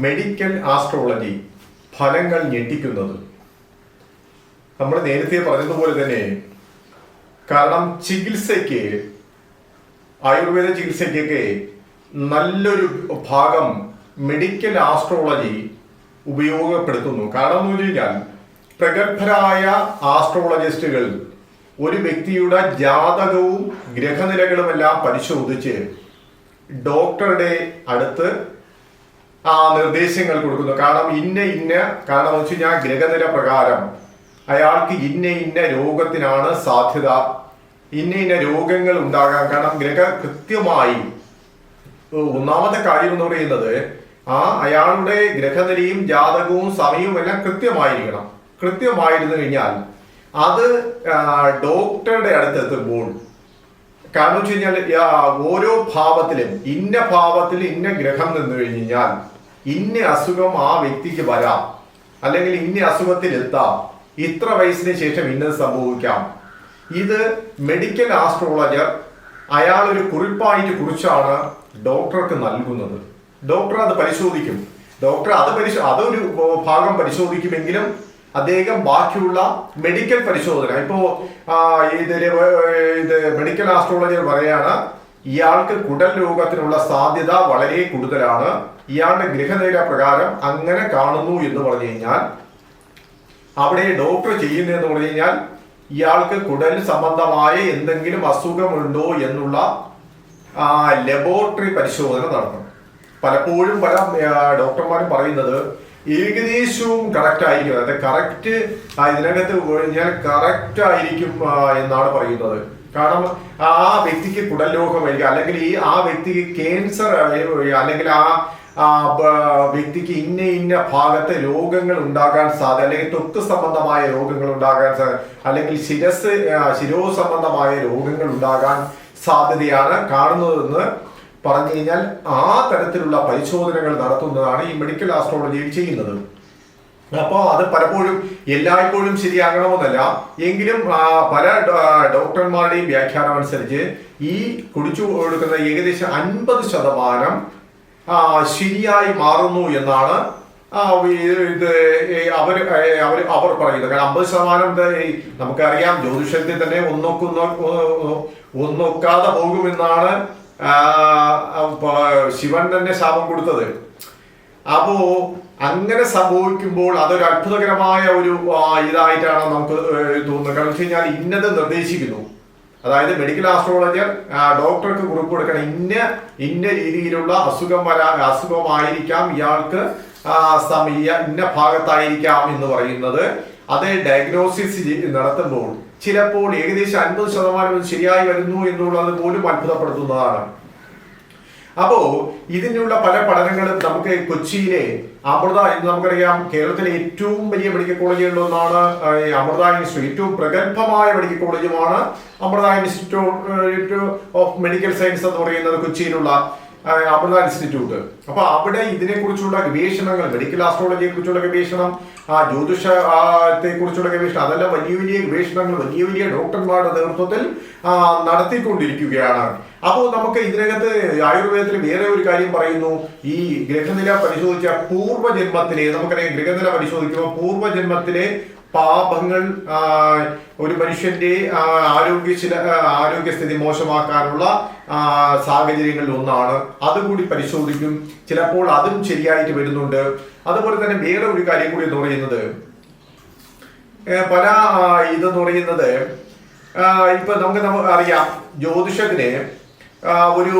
Medical astrology ഫലങ്ങൾ ഞെട്ടിക്കുന്നത്. നമ്മൾ നേരത്തെ പറഞ്ഞതുപോലെ തന്നെ, കാരണം ചികിത്സയ്ക്ക്, ആയുർവേദ ചികിത്സയ്ക്കൊക്കെ നല്ലൊരു ഭാഗം മെഡിക്കൽ ആസ്ട്രോളജി ഉപയോഗപ്പെടുത്തുന്നു. കാരണം എന്ന് വെച്ച് കഴിഞ്ഞാൽ പ്രഗത്ഭരായ ആസ്ട്രോളജിസ്റ്റുകൾ ഒരു വ്യക്തിയുടെ ജാതകവും ഗ്രഹനിലകളുമെല്ലാം പരിശോധിച്ച് ഡോക്ടറുടെ അടുത്ത് നിർദ്ദേശങ്ങൾ കൊടുക്കുന്നു. കാരണം കാരണം എന്ന് വെച്ച് കഴിഞ്ഞാൽ ഗ്രഹനില പ്രകാരം അയാൾക്ക് ഇന്ന രോഗത്തിനാണ് സാധ്യത, ഇന്ന രോഗങ്ങൾ ഉണ്ടാകാം. കാരണം കൃത്യമായി ഒന്നാമത്തെ കാര്യം എന്ന് പറയുന്നത് അയാളുടെ ഗ്രഹനിലയും ജാതകവും സമയവും എല്ലാം കൃത്യമായിരിക്കണം. കൃത്യമായിരുന്നു കഴിഞ്ഞാൽ അത് ഡോക്ടറുടെ അടുത്ത് എത്തുമ്പോൾ, കാരണം വെച്ച് കഴിഞ്ഞാൽ ഓരോ ഭാവത്തിലും ഇന്ന ഭാവത്തിൽ ഇന്ന ഗ്രഹം നിന്ന് കഴിഞ്ഞാൽ ഇന്ന അസുഖം ആ വ്യക്തിക്ക് വരാം, അല്ലെങ്കിൽ ഇന്ന അസുഖത്തിൽ എത്താം, ഇത്ര വയസ്സിന് ശേഷം ഇന്നത് സംഭവിക്കാം. ഇത് മെഡിക്കൽ ആസ്ട്രോളജർ അയാളൊരു കുറിച്ചാണ് ഡോക്ടർക്ക് നൽകുന്നത്. ഡോക്ടർ അത് പരിശോധിക്കും. ഡോക്ടർ അതൊരു ഭാഗം പരിശോധിക്കുമെങ്കിലും അദ്ദേഹം ബാക്കിയുള്ള മെഡിക്കൽ പരിശോധന, ഇപ്പോ ഇത് മെഡിക്കൽ ആസ്ട്രോളജർ പറയാണ് ഇയാൾക്ക് കുടൽ രോഗത്തിനുള്ള സാധ്യത വളരെ കൂടുതലാണ്, ഇയാളുടെ ഗ്രഹനില പ്രകാരം അങ്ങനെ കാണുന്നു എന്ന് പറഞ്ഞു കഴിഞ്ഞാൽ അവിടെ ഡോക്ടർ ചെയ്യുന്നതെന്ന് പറഞ്ഞു കഴിഞ്ഞാൽ ഇയാൾക്ക് കുടൽ സംബന്ധമായ എന്തെങ്കിലും അസുഖമുണ്ടോ എന്നുള്ള ലബോറട്ടറി പരിശോധന നടത്തണം. പലപ്പോഴും പല ഡോക്ടർമാരും പറയുന്നത് ഏകദേശവും കറക്റ്റ് ആയിരിക്കും, അതായത് കറക്റ്റ് ഇതിനകത്ത് ഞാൻ കറക്റ്റ് ആയിരിക്കും എന്നാണ് പറയുന്നത്. കാരണം ആ വ്യക്തിക്ക് കുടൽ രോഗമായിരിക്കും, അല്ലെങ്കിൽ ആ വ്യക്തിക്ക് ക്യാൻസർ, അല്ലെങ്കിൽ ആ വ്യക്തിക്ക് ഇന്ന ഭാഗത്ത് രോഗങ്ങൾ ഉണ്ടാകാൻ സാധ്യത, അല്ലെങ്കിൽ ത്വക്ക് സംബന്ധമായ രോഗങ്ങൾ ഉണ്ടാകാൻ സാധ്യത, അല്ലെങ്കിൽ ശിരോ സംബന്ധമായ രോഗങ്ങൾ ഉണ്ടാകാൻ സാധ്യതയാണ് കാണുന്നതെന്ന് പറഞ്ഞു കഴിഞ്ഞാൽ ആ തരത്തിലുള്ള പരിശോധനകൾ നടത്തുന്നതാണ് ഈ മെഡിക്കൽ ആസ്ട്രോളജിയിൽ ചെയ്യുന്നത്. അപ്പോൾ അത് പലപ്പോഴും എല്ലായ്പ്പോഴും ശരിയാകണമെന്നല്ല, എങ്കിലും പല ഡോക്ടർമാരുടെയും വ്യാഖ്യാനം അനുസരിച്ച് ഈ കുടിച്ചു കൊടുക്കുന്ന ഏകദേശം 50% ശരിയായി മാറുന്നു എന്നാണ് അവർ പറയുന്നത്. കാരണം 50% നമുക്കറിയാം, ജ്യോതിഷത്തിൽ തന്നെ ഒന്നൊക്കാതെ പോകുമെന്നാണ് ശിവൻ തന്നെ ശാപം കൊടുത്തത്. അപ്പോ അങ്ങനെ സംഭവിക്കുമ്പോൾ അതൊരു അത്ഭുതകരമായ ഒരു ഇതായിട്ടാണ് നമുക്ക് തോന്നുന്നത്. കാരണം വെച്ച് കഴിഞ്ഞാൽ ഇന്നത് നിർദ്ദേശിക്കുന്നു, അതായത് മെഡിക്കൽ ആസ്ട്രോളജർ ഡോക്ടർക്ക് കുറിപ്പ് കൊടുക്കണം, ഇന്ന രീതിയിലുള്ള അസുഖമായിരിക്കാം ഇയാൾക്ക്, ഇന്ന ഭാഗത്തായിരിക്കാം എന്ന് പറയുന്നത്. അത് ഡയഗ്നോസിസ് നടത്തുമ്പോൾ ചിലപ്പോൾ ഏകദേശം 50% ശരിയായി വരുന്നു എന്നുള്ളത് പോലും അത്ഭുതപ്പെടുത്തുന്നതാണ്. അപ്പോ ഇതിനുള്ള പല പഠനങ്ങളും നമുക്ക് കൊച്ചിയിലെ അമൃത, എന്ന് നമുക്കറിയാം കേരളത്തിലെ ഏറ്റവും വലിയ മെഡിക്കൽ കോളേജുകളിലൊന്നാണ് അമൃത ഇൻസ്റ്റിറ്റ്യൂട്ട്. ഏറ്റവും പ്രഗത്ഭമായ മെഡിക്കൽ കോളേജുമാണ് Amrita institute of medical science എന്ന് പറയുന്നത്, കൊച്ചിയിലുള്ള അമൃത ഇൻസ്റ്റിറ്റ്യൂട്ട്. അപ്പൊ അവിടെ ഇതിനെക്കുറിച്ചുള്ള ഗവേഷണങ്ങൾ, മെഡിക്കൽ ആസ്ട്രോളജിയെ കുറിച്ചുള്ള ഗവേഷണം, ജ്യോതിഷത്തെ കുറിച്ചുള്ള ഗവേഷണം, അതെല്ലാം വലിയ വലിയ ഗവേഷണങ്ങൾ വലിയ ഡോക്ടർമാരുടെ നേതൃത്വത്തിൽ നടത്തിക്കൊണ്ടിരിക്കുകയാണ്. അപ്പോൾ നമുക്ക് ഇതിനകത്ത് ആയുർവേദത്തിൽ വേറെ ഒരു കാര്യം പറയുന്നു. ഈ ഗ്രഹനില പരിശോധിച്ച പൂർവ്വജന്മത്തിലെ, നമുക്കറിയാം ഗ്രഹനില പരിശോധിക്കുമ്പോൾ പൂർവ്വജന്മത്തിലെ പാപങ്ങൾ ഒരു മനുഷ്യന്റെ ആരോഗ്യസ്ഥിതി മോശമാക്കാനുള്ള സാഹചര്യങ്ങളിൽ ഒന്നാണ്. അതുകൂടി പരിശോധിക്കും, ചിലപ്പോൾ അതും ശരിയായിട്ട് വരുന്നുണ്ട്. അതുപോലെ തന്നെ വേറെ ഒരു കാര്യം കൂടി എന്ന് പറയുന്നത്, പല ഇതെന്ന് പറയുന്നത് ഇപ്പൊ നമുക്ക് അറിയാം ജ്യോതിഷത്തിന് ഒരു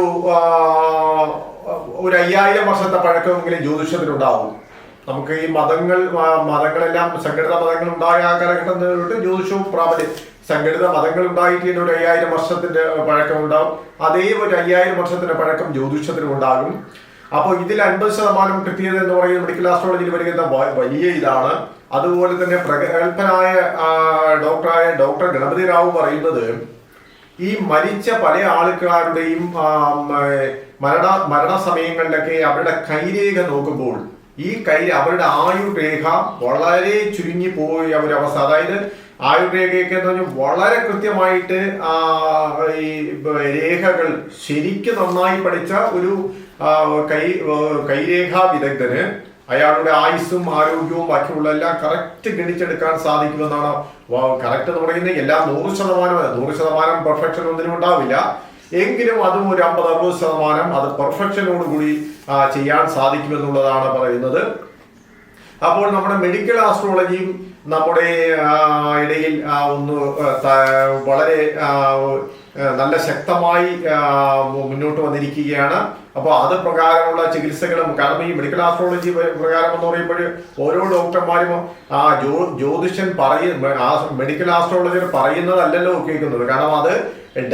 5000 വർഷത്തെ പഴക്കമെങ്കിലും ജ്യോതിഷത്തിനുണ്ടാവും. നമുക്ക് ഈ മതങ്ങളെല്ലാം സംഘടിത മതങ്ങൾ ഉണ്ടായ ആ കാലഘട്ടം തൊട്ട് ജ്യോതിഷവും പ്രാബല്യം, സംഘടിത മതങ്ങൾ ഉണ്ടായിട്ട് ഒരു 5000 വർഷത്തിന്റെ പഴക്കം ഉണ്ടാവും. അതേ ഒരു 5000 വർഷത്തിന്റെ പഴക്കം ജ്യോതിഷത്തിനും ഉണ്ടാകും. അപ്പോൾ ഇതിൽ 50% കൃത്യത എന്ന് പറയുന്നത് മെഡിക്കൽ ആസ്ട്രോളജിയിൽ വരുന്ന വലിയ ഇതാണ്. അതുപോലെ തന്നെ പ്രഗത്ഭനായ ഡോക്ടർ ഗണപതി റാവു പറയുന്നത്, ഈ മരിച്ച പല ആൾക്കാരുടെയും മരണസമയങ്ങളിലൊക്കെ അവരുടെ കൈരേഖ നോക്കുമ്പോൾ അവരുടെ ആയുർരേഖ വളരെ ചുരുങ്ങി പോയ ഒരവസ്ഥ. അതായത് ആയുർരേഖയൊക്കെ എന്ന് പറഞ്ഞാൽ വളരെ കൃത്യമായിട്ട് ഈ രേഖകൾ ശരിക്കും നന്നായി പഠിച്ച ഒരു കൈരേഖാ വിദഗ്ധന് അയാളുടെ ആയുസ്സും ആരോഗ്യവും ബാക്കിയുള്ള എല്ലാം കറക്റ്റ് ഗണിച്ചെടുക്കാൻ സാധിക്കുമെന്നാണ്. കറക്റ്റ് എന്ന് പറയുന്നത് എല്ലാം 100% പെർഫെക്ഷൻ ഒന്നിനും ഉണ്ടാവില്ല, എങ്കിലും അതും ഒരു 50-60% അത് പെർഫെക്ഷനോടുകൂടി ചെയ്യാൻ സാധിക്കുമെന്നുള്ളതാണ് പറയുന്നത്. അപ്പോൾ നമ്മുടെ മെഡിക്കൽ ആസ്ട്രോളജിയും നമ്മുടെ ഇടയിൽ ഒന്ന് വളരെ നല്ല ശക്തമായി മുന്നോട്ട് വന്നിരിക്കുകയാണ്. അപ്പോൾ അത് പ്രകാരമുള്ള ചികിത്സകളും, കാരണം ഈ മെഡിക്കൽ ആസ്ട്രോളജി പ്രകാരം എന്ന് പറയുമ്പോൾ ഓരോ ഡോക്ടർമാരും ജ്യോതിഷൻ മെഡിക്കൽ ആസ്ട്രോളജർ പറയുന്നതല്ലല്ലോ കേൾക്കുന്നത്. കാരണം അത്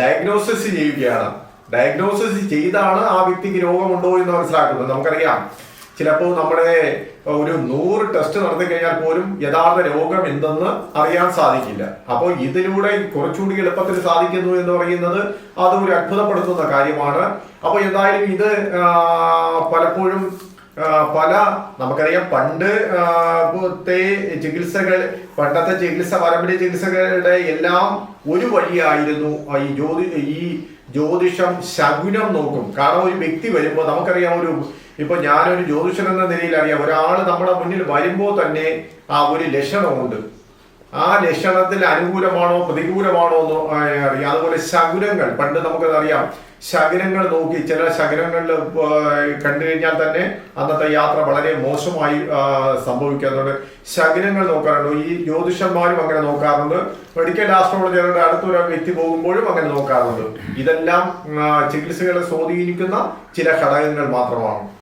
ഡയഗ്നോസിസ് ചെയ്യുകയാണ്. ഡയഗ്നോസിസ് ചെയ്താണ് ആ വ്യക്തിക്ക് രോഗമുണ്ടോ എന്ന് മനസ്സിലാക്കുന്നത്. നമുക്കറിയാം, ചിലപ്പോൾ നമ്മുടെ ഒരു 100 ടെസ്റ്റ് നടത്തി കഴിഞ്ഞാൽ പോലും യഥാർത്ഥ രോഗം എന്തെന്ന് അറിയാൻ സാധിക്കില്ല. അപ്പോൾ ഇതിലൂടെ കുറച്ചുകൂടി എളുപ്പത്തിൽ സാധിക്കുന്നു എന്ന് പറയുന്നത് അത് ഒരു അത്ഭുതപ്പെടുത്തുന്ന കാര്യമാണ്. അപ്പോൾ എന്തായാലും ഇത് പലപ്പോഴും നമുക്കറിയാം, പണ്ടത്തെ പാരമ്പര്യ ചികിത്സകളുടെ എല്ലാം ഒരു വഴിയായിരുന്നു ഈ ജ്യോതിഷം, ശകുനം നോക്കും. കാരണം ഒരു വ്യക്തി വരുമ്പോൾ നമുക്കറിയാം, ഇപ്പൊ ഞാനൊരു ജ്യോതിഷൻ എന്ന നിലയിൽ അറിയാം, ഒരാൾ നമ്മുടെ മുന്നിൽ വരുമ്പോൾ തന്നെ ഒരു ലക്ഷണമുണ്ട്. ആ ലക്ഷണത്തിൽ അനുകൂലമാണോ പ്രതികൂലമാണോ എന്ന് അറിയാം. അതുപോലെ ശകുനങ്ങൾ, പണ്ട് നമുക്കതറിയാം, ശകുനങ്ങൾ നോക്കി ചില ശകുനങ്ങളിൽ കണ്ടു കഴിഞ്ഞാൽ തന്നെ അന്നത്തെ യാത്ര വളരെ മോശമായി സംഭവിക്കാറുണ്ട്. ശകുനങ്ങൾ നോക്കാറുണ്ട്. ഈ ജ്യോതിഷന്മാരും അങ്ങനെ നോക്കാറുണ്ട്. മെഡിക്കൽ ആസ്ട്രോളജറുടെ അടുത്തൊരു വ്യക്തി പോകുമ്പോഴും അങ്ങനെ നോക്കാറുണ്ട്. ഇതെല്ലാം ചികിത്സകളെ സ്വാധീനിക്കുന്ന ചില ഘടകങ്ങൾ മാത്രമാണ്.